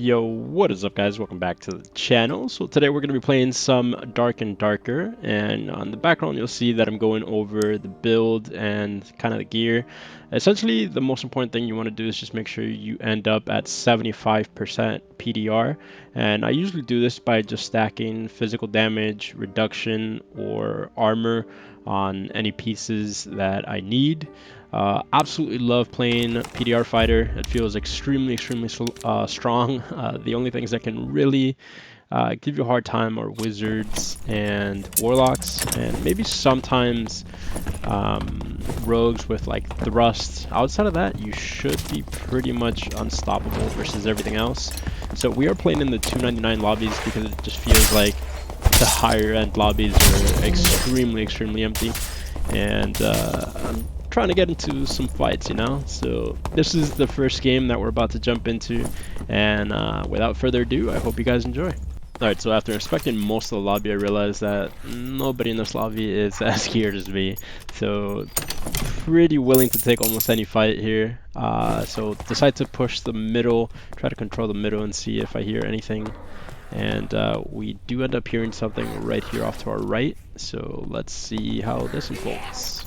Yo, what is up guys? Welcome back to the channel. So today we're going to be playing some Dark and Darker, and on the background you'll see that I'm going over the build and kind of the gear. Essentially the most important thing you want to do is just make sure you end up at 75% PDR, and I usually do this by just stacking physical damage, reduction, or armor on any pieces that I need. Absolutely love playing PDR Fighter. It feels extremely strong. The only things that can really give you a hard time are wizards and warlocks, and maybe sometimes rogues with like thrusts. Outside of that, you should be pretty much unstoppable versus everything else. So we are playing in the 299 lobbies because it just feels like the higher end lobbies are extremely empty, and I'm trying to get into some fights, you know. So this is the first game that we're about to jump into, and without further ado, I hope you guys enjoy. Alright, so after inspecting most of the lobby, I realized that nobody in this lobby is as geared as me, so pretty willing to take almost any fight here. So decide to push the middle, try to control the middle and see if I hear anything. And we do end up hearing something right here off to our right, so let's see how this unfolds.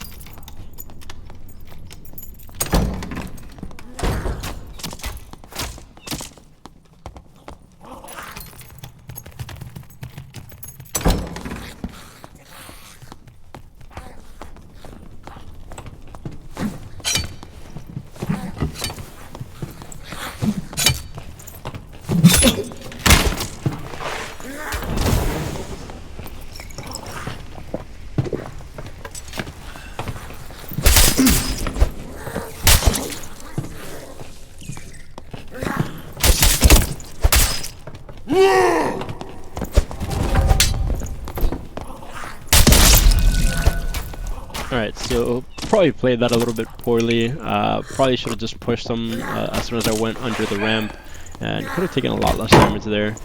Alright, so probably played that a little bit poorly. Probably should have just pushed them as soon as I went under the ramp, and could have taken a lot less damage there.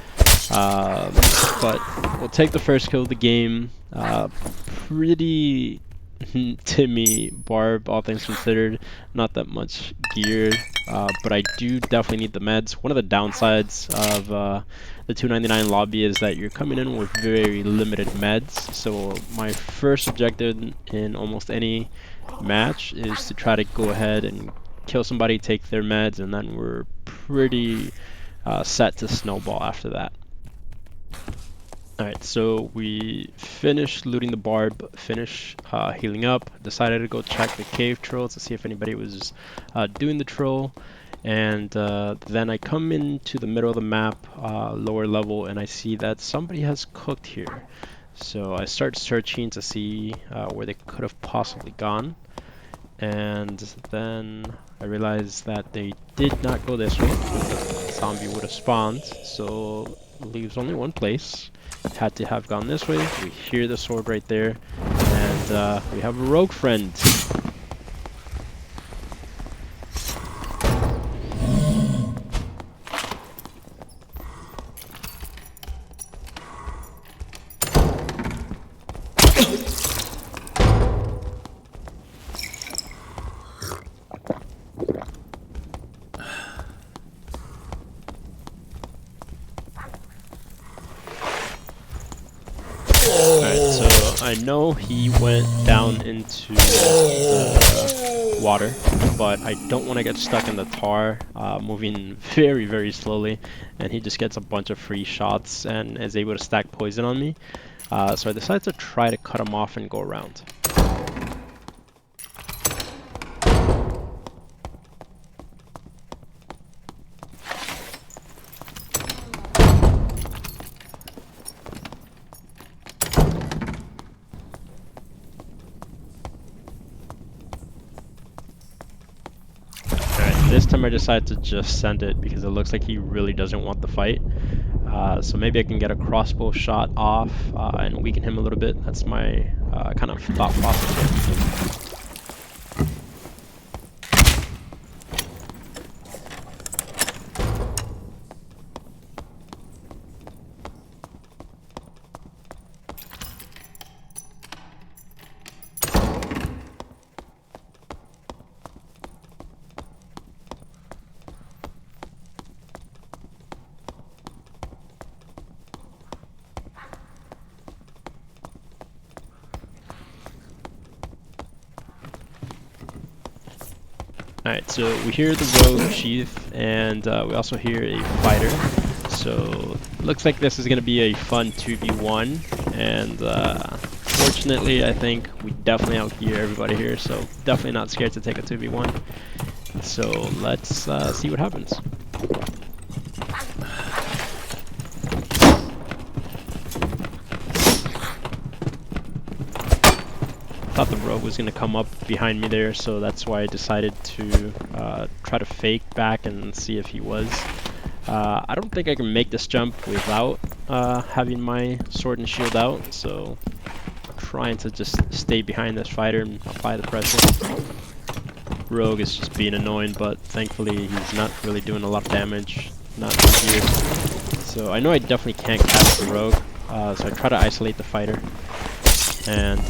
But we'll take the first kill of the game. Pretty Timmy Barb, all things considered. Not that much gear, but I do definitely need the meds. One of the downsides of the 299 lobby is that you're coming in with very limited meds. So my first objective in almost any match is to try to go ahead and kill somebody, take their meds, and then we're pretty set to snowball after that. Alright, so we finished looting the barb, finished healing up, decided to go check the cave troll to see if anybody was doing the troll, and then I come into the middle of the map, lower level, and I see that somebody has cooked here. So I start searching to see where they could have possibly gone, and then I realized that they did not go this way. The zombie would have spawned, so leaves only one place. Had to have gone this way. We hear the sword right there, and we have a rogue friend. Alright, so I know he went down into the water, but I don't want to get stuck in the tar, moving very slowly, and he just gets a bunch of free shots and is able to stack poison on me. So I decided to try to cut him off and go around. This time I decided to just send it because it looks like he really doesn't want the fight. So maybe I can get a crossbow shot off and weaken him a little bit. That's my kind of thought process. Alright, so we hear the rogue chief, and we also hear a fighter. So looks like this is going to be a fun 2v1, and fortunately I think we definitely outgear everybody here, so definitely not scared to take a 2v1. So let's see what happens. Thought the rogue was going to come up behind me there, so that's why I decided to try to fake back and see if he was. I don't think I can make this jump without having my sword and shield out, so I'm trying to just stay behind this fighter and apply the pressure. Rogue is just being annoying, but thankfully he's not really doing a lot of damage, not here. So I know I definitely can't catch the rogue, so I try to isolate the fighter. And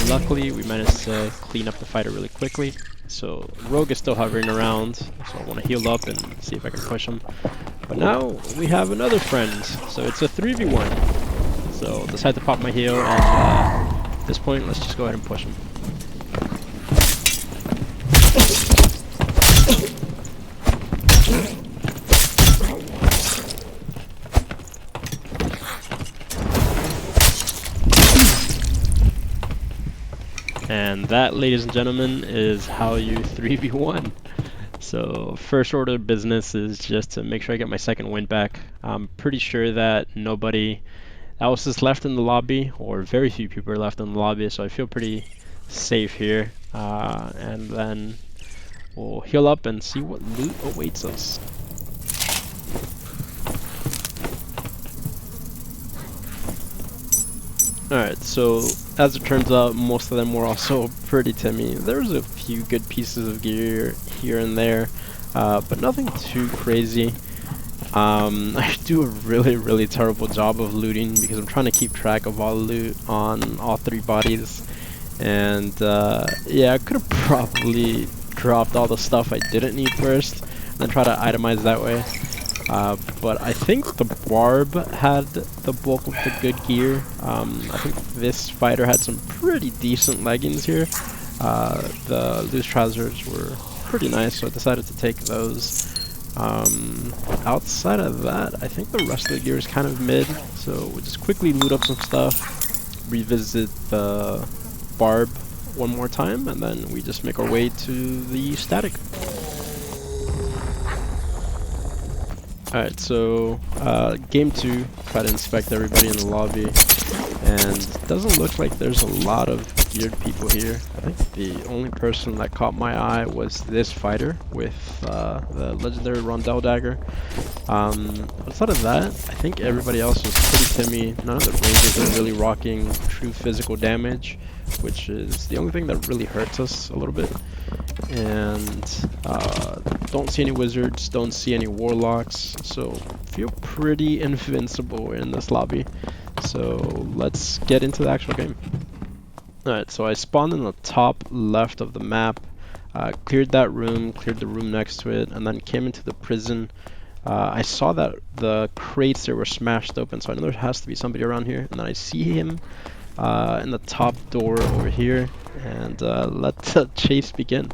luckily we managed to clean up the fighter really quickly. So rogue is still hovering around, so I want to heal up and see if I can push him. But now we have another friend, so it's a 3v1. So decide to pop my heal, and at this point let's just go ahead and push him. And that, ladies and gentlemen, is how you 3v1. So first order of business is just to make sure I get my second win back. I'm pretty sure that nobody else is left in the lobby, or very few people are left in the lobby, so I feel pretty safe here. And then we'll heal up and see what loot awaits us. Alright, so as it turns out, most of them were also pretty timmy. There's a few good pieces of gear here and there, but nothing too crazy. I do a really terrible job of looting because I'm trying to keep track of all the loot on all three bodies. And yeah, I could have probably dropped all the stuff I didn't need first and then try to itemize that way. But I think the barb had the bulk of the good gear. I think this fighter had some pretty decent leggings here. The loose trousers were pretty nice, so I decided to take those. Outside of that, I think the rest of the gear is kind of mid, so we'll just quickly loot up some stuff, revisit the barb one more time, and then we just make our way to the static. Alright, so game 2, try to inspect everybody in the lobby, and it doesn't look like there's a lot of geared people here. I think the only person that caught my eye was this fighter with the legendary Rondell dagger. Outside of that, I think everybody else was pretty timmy. None of the rangers are really rocking true physical damage, which is the only thing that really hurts us a little bit. And don't see any wizards, don't see any warlocks, so feel pretty invincible in this lobby. So let's get into the actual game. Alright, so I spawned in the top left of the map, cleared that room, cleared the room next to it, and then came into the prison. I saw that the crates there were smashed open, so I know there has to be somebody around here, and then I see him in the top door over here, and let the chase begin.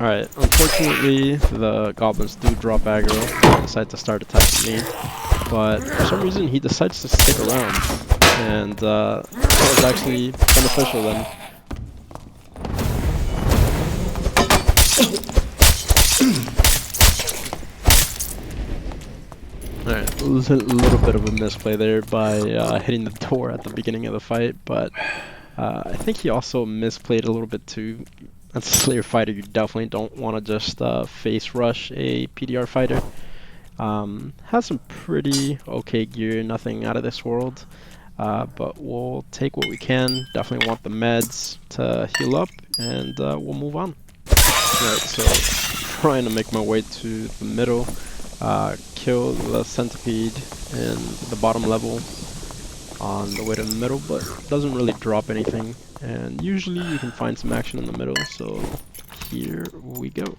Alright, unfortunately the goblins do drop aggro and decide to start attacking me, but for some reason he decides to stick around, and that was actually beneficial then. Alright, a little bit of a misplay there by hitting the door at the beginning of the fight, but I think he also misplayed a little bit too. As a Slayer fighter, you definitely don't want to just face rush a PDR fighter. Has some pretty okay gear, nothing out of this world, but we'll take what we can. Definitely want the meds to heal up, and we'll move on. Alright, so trying to make my way to the middle, kill the centipede in the bottom level on the way to the middle, but doesn't really drop anything. And usually you can find some action in the middle, so here we go.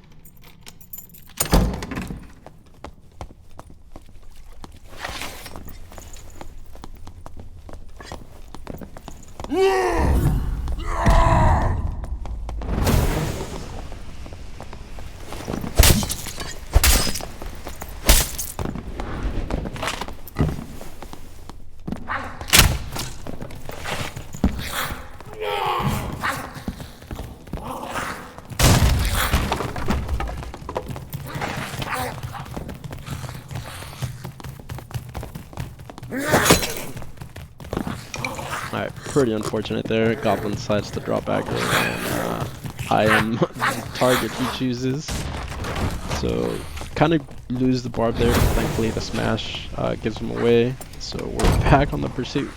Alright, pretty unfortunate there. Goblin decides to drop aggro, and I am the target he chooses. So, kind of lose the barb there, but thankfully the smash gives him away. So we're back on the pursuit.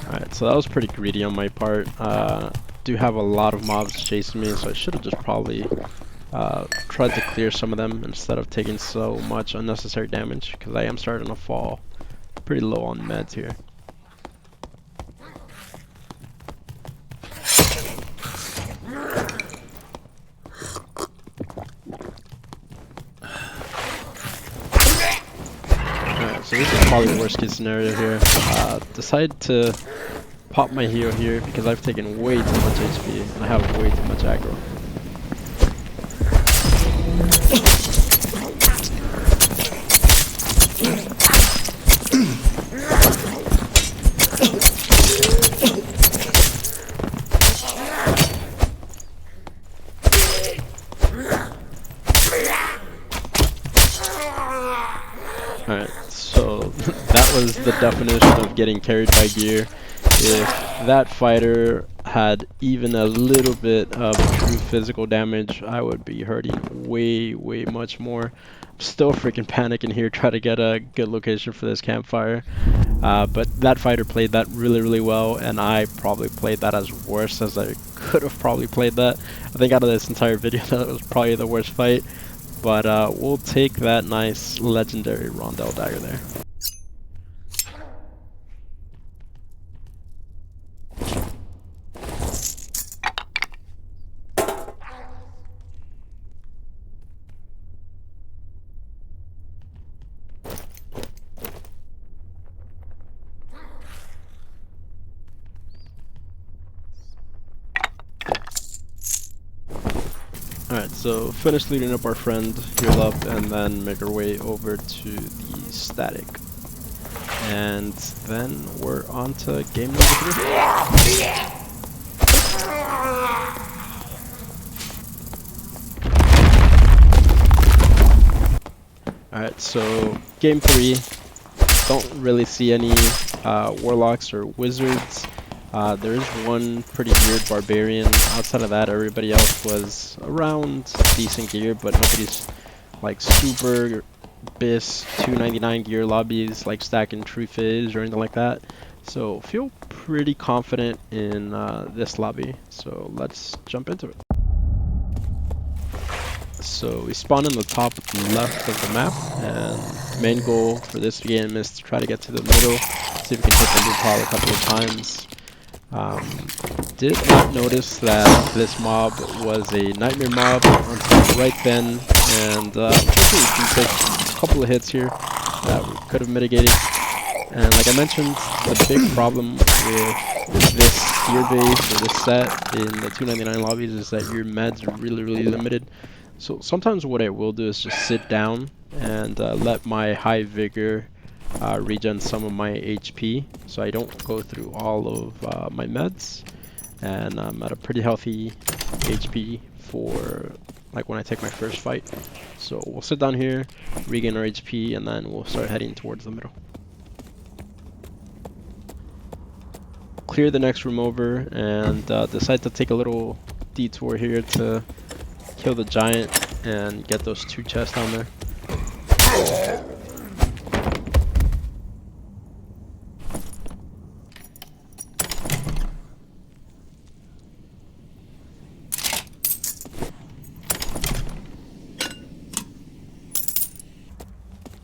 Alright, so that was pretty greedy on my part. Do have a lot of mobs chasing me, so I should have just probably tried to clear some of them instead of taking so much unnecessary damage, because I am starting to fall pretty low on meds here. So this is probably the worst case scenario here. Decide to pop my hero here because I've taken way too much HP and I have way too much aggro. Alright, so that was the definition of getting carried by gear. If that fighter had even a little bit of true physical damage, I would be hurting way much more. I'm still freaking panicking here trying to get a good location for this campfire. But that fighter played that really well, and I probably played that as worse as I could have probably played that. I think out of this entire video that was probably the worst fight. But we'll take that nice legendary Rondell dagger there. Alright, so finish leading up our friend, heal up, and then make our way over to the static. And then we're on to game number 3. Alright, so game 3. Don't really see any warlocks or wizards. There is one pretty geared barbarian. Outside of that, everybody else was around decent gear, but nobody's like super bis 299 gear lobbies like stacking True Fizz or anything like that. So feel pretty confident in this lobby. So let's jump into it. So we spawn in the top left of the map, and the main goal for this game is to try to get to the middle, see if we can hit the loot pile a couple of times. Did not notice that this mob was a nightmare mob until right then, and hopefully we can take a couple of hits here that we could have mitigated. And like I mentioned, the big problem with this gear base or this set in the 299 lobbies is that your meds are really limited. So sometimes what I will do is just sit down and let my high vigor regen some of my HP, so I don't go through all of my meds. and I'm at a pretty healthy HP for like when I take my first fight. So we'll sit down here, regain our HP, and then we'll start heading towards the middle. Clear the next room over and decide to take a little detour here to kill the giant and get those 2 chests down there.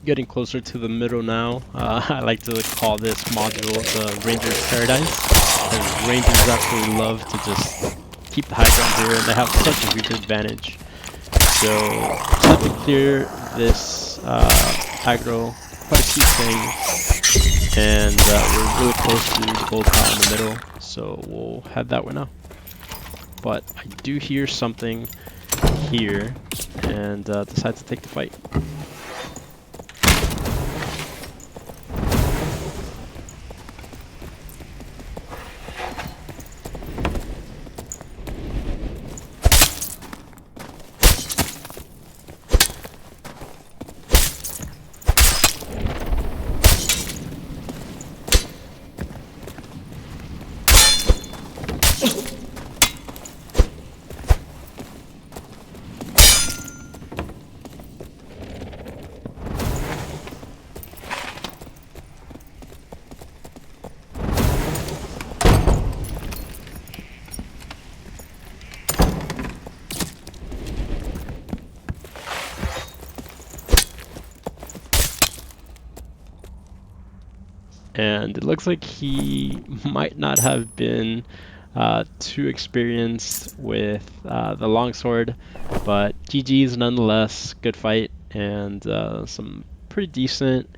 Getting closer to the middle now. I like to call this module the Ranger's Paradise, because Rangers absolutely love to just keep the high ground here, and they have such a huge advantage. So let me clear this aggro, quite a key thing, and we're really close to the gold pile in the middle, so we'll head that way now. But I do hear something here, and decide to take the fight. And it looks like he might not have been too experienced with the longsword, but GG's nonetheless. Good fight, and some pretty decent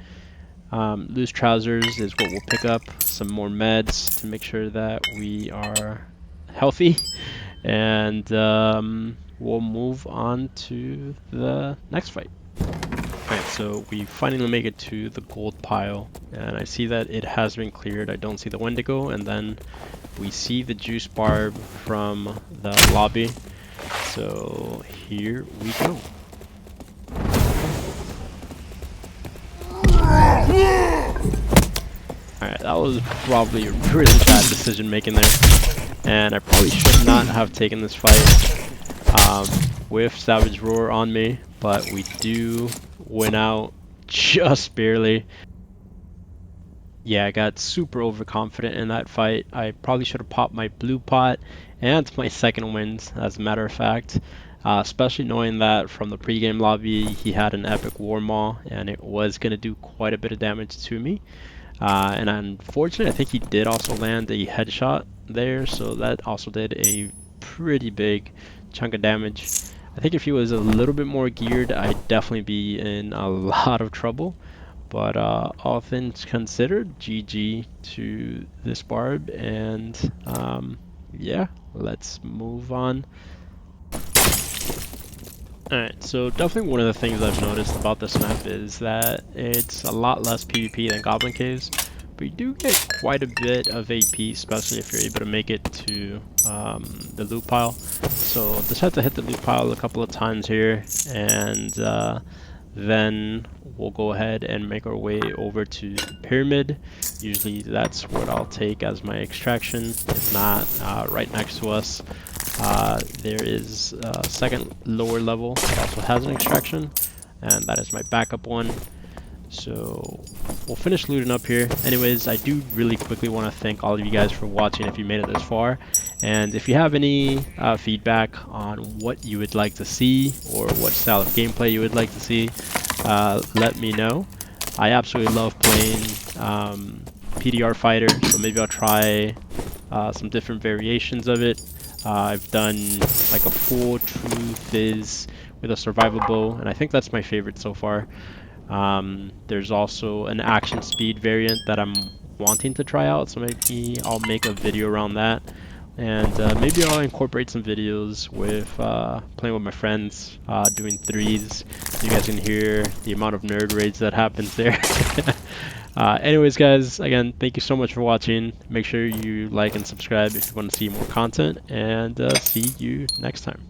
loose trousers is what we'll pick up. Some more meds to make sure that we are healthy, and we'll move on to the next fight. Alright, so we finally make it to the gold pile, and I see that it has been cleared. I don't see the Wendigo, and then we see the juice barb from the lobby. So here we go. Alright, that was probably a really bad decision making there, and I probably should not have taken this fight with Savage Roar on me, but we do win out just barely. Yeah, I got super overconfident in that fight. I probably should have popped my blue pot and my second wins, as a matter of fact. Especially knowing that from the pregame lobby he had an epic war maul and it was going to do quite a bit of damage to me. And unfortunately, I think he did also land a headshot there, so that also did a pretty big chunk of damage. I think if he was a little bit more geared, I'd definitely be in a lot of trouble. But all things considered, GG to this barb, and yeah, let's move on. Alright, so definitely one of the things I've noticed about this map is that it's a lot less PvP than Goblin Caves, but you do get quite a bit of AP, especially if you're able to make it to the loot pile. So just had to hit the loot pile a couple of times here, and then we'll go ahead and make our way over to the pyramid. Usually that's what I'll take as my extraction. If not, right next to us there is a second lower level that also has an extraction, and that is my backup one. So we'll finish looting up here. Anyways, I do really quickly want to thank all of you guys for watching if you made it this far, and if you have any feedback on what you would like to see or what style of gameplay you would like to see, let me know. I absolutely love playing PDR Fighter, so maybe I'll try some different variations of it. I've done like a full true fizz with a survival bow, and I think that's my favorite so far. There's also an action speed variant that I'm wanting to try out, so maybe I'll make a video around that, and maybe I'll incorporate some videos with playing with my friends, doing threes. You guys can hear the amount of nerd raids that happens there. Anyways, guys, again, thank you so much for watching. Make sure you like and subscribe if you want to see more content, and see you next time.